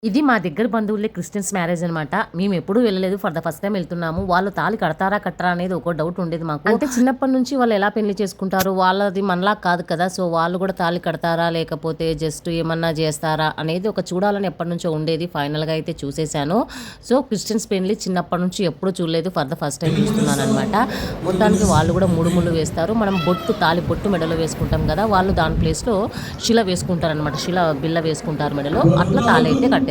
ఇది మా దగ్గర బంధువులే క్రిస్టియన్స్ మ్యారేజ్ అనమాట. మేమెప్పుడూ వెళ్ళలేదు. ఫర్ ద ఫస్ట్ టైమ్ వెళ్తున్నాము. వాళ్ళు తాళి కడతారా? కట్టరా? అనేది ఒక డౌట్ ఉండేది మాకు. అంటే చిన్నప్పటి నుంచి వాళ్ళు ఎలా పెళ్లి చేసుకుంటారు? వాళ్ళది మనలా కాదు కదా! సో, వాళ్ళు కూడా తాళి కడతారా? లేకపోతే జస్ట్ ఏమన్నా చేస్తారా? అనేది ఒక చూడాలని ఎప్పటినుంచో ఉండేది. ఫైనల్‌గా అయితే చూసేసాను. సో, క్రిస్టియన్స్ పెళ్లి చిన్నప్పటి నుంచి ఎప్పుడూ చూడలేదు. ఫర్ ద ఫస్ట్ టైమ్ చూస్తున్నాననమాట. మొత్తానికి వాళ్ళు కూడా ముడుములు వేస్తారు. మనం తాళి బొట్టు మెడలో వేసుకుంటాం కదా! వాళ్ళు దాని ప్లేస్‌లో శిల వేసుకుంటారనమాట. బిళ్ళ వేసుకుంటారు మెడలో. అట్లా తాళైతే కట్టేస్తారు.